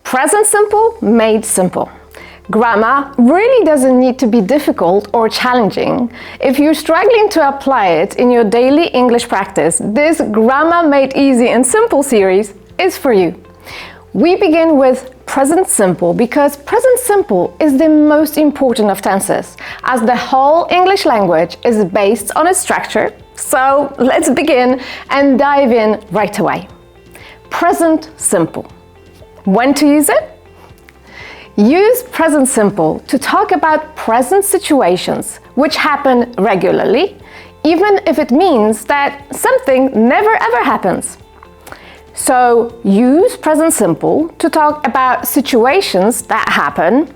Present simple made simple. Grammar really doesn't need to be difficult or challenging. If you're struggling to apply it in your daily English practice, this Grammar Made Easy and Simple series is for you. We begin with present simple because present simple is the most important of tenses, as the whole English language is based on a structure. So let's begin and dive in right away. Present simple. When to use it? Use present simple to talk about present situations which happen regularly, even if it means that something never ever happens. So use present simple to talk about situations that happen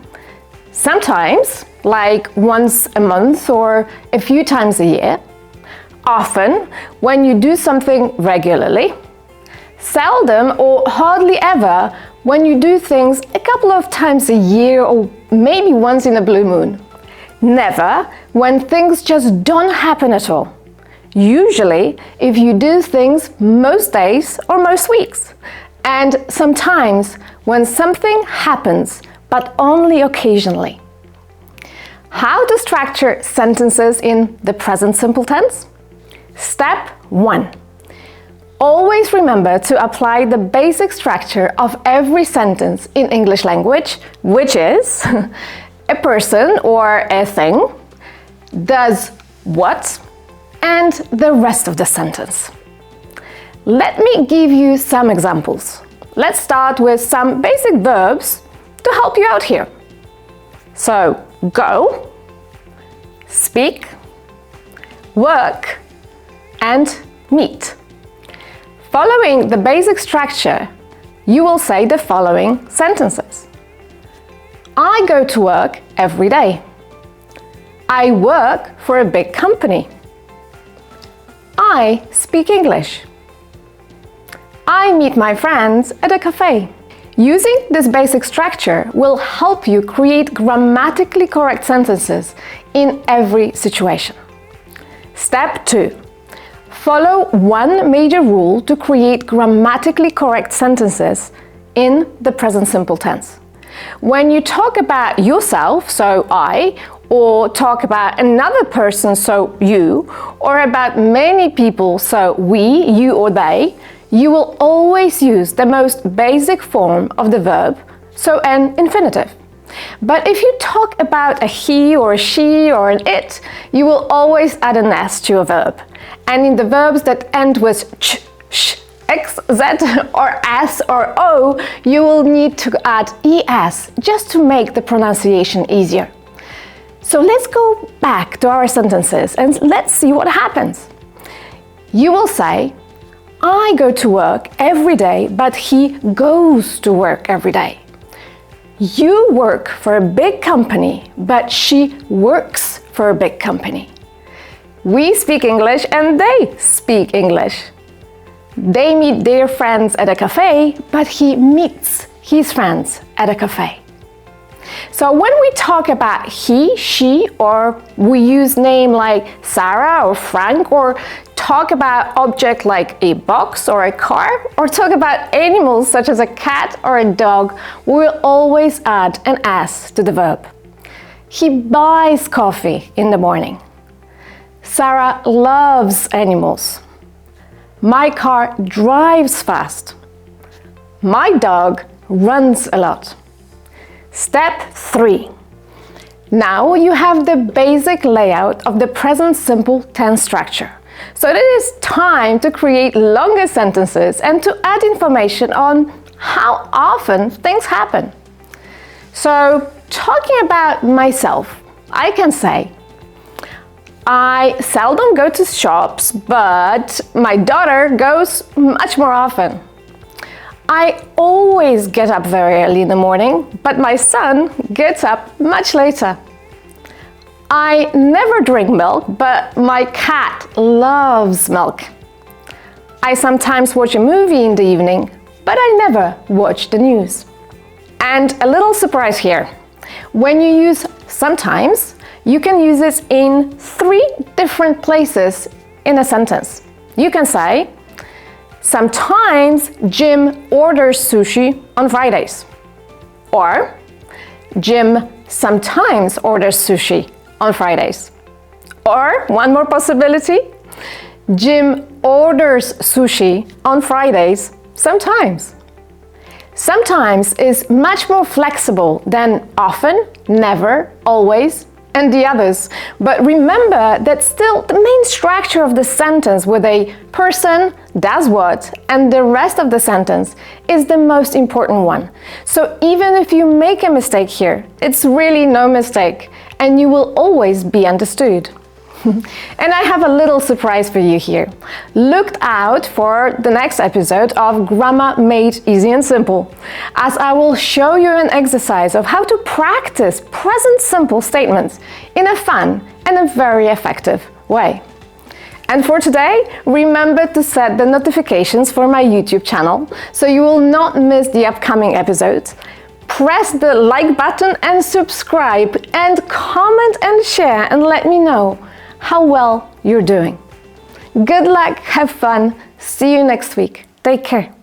sometimes, like once a month or a few times a year, often when you do something regularly, seldom or hardly ever when you do things a couple of times a year or maybe once in a blue moon. Never when things just don't happen at all. Usually if you do things most days or most weeks. And sometimes when something happens, but only occasionally. How to structure sentences in the present simple tense? Step 1. Always remember to apply the basic structure of every sentence in English language, which is a person or a thing does what and the rest of the sentence. Let me give you some examples. Let's start with some basic verbs to help you out here. So, go, speak, work, and meet. Following the basic structure, you will say the following sentences. I go to work every day. I work for a big company. I speak English. I meet my friends at a cafe. Using this basic structure will help you create grammatically correct sentences in every situation. Step 2. Follow one major rule to create grammatically correct sentences in the present simple tense. When you talk about yourself, so I, or talk about another person, so you, or about many people, so we, you or they, you will always use the most basic form of the verb, so an infinitive. But if you talk about a he or a she or an it, you will always add an s to a verb. And in the verbs that end with ch, sh, x, z or s or o, you will need to add es just to make the pronunciation easier. So let's go back to our sentences and let's see what happens. You will say, I go to work every day, but he goes to work every day. You work for a big company, but she works for a big company. We speak English and they speak English. They meet their friends at a cafe, but he meets his friends at a cafe. So when we talk about he, she, or we use name like Sarah or Frank, or talk about object like a box or a car, or talk about animals such as a cat or a dog, we will always add an s to the verb. He buys coffee in the morning. Sarah loves animals. My car drives fast. My dog runs a lot. Step 3. Now you have the basic layout of the present simple tense structure. So it is time to create longer sentences and to add information on how often things happen. So talking about myself, I can say, I seldom go to shops, but my daughter goes much more often. I always get up very early in the morning, but my son gets up much later. I never drink milk, but my cat loves milk. I sometimes watch a movie in the evening, but I never watch the news. And a little surprise here. When you use sometimes, you can use it in 3 different places in a sentence. You can say, sometimes Jim orders sushi on Fridays. Or, Jim sometimes orders sushi on Fridays. Or, one more possibility, Jim orders sushi on Fridays sometimes. Sometimes is much more flexible than often, never, always, and the others. But remember that still the main structure of the sentence with a person does what and the rest of the sentence is the most important one. So even if you make a mistake here, it's really no mistake and you will always be understood. And I have a little surprise for you here. Look out for the next episode of Grammar Made Easy and Simple, as I will show you an exercise of how to practice present simple statements in a fun and a very effective way. And for today, remember to set the notifications for my YouTube channel so you will not miss the upcoming episodes. Press the like button and subscribe and comment and share and let me know how well you're doing. Good luck, have fun, see you next week. Take care.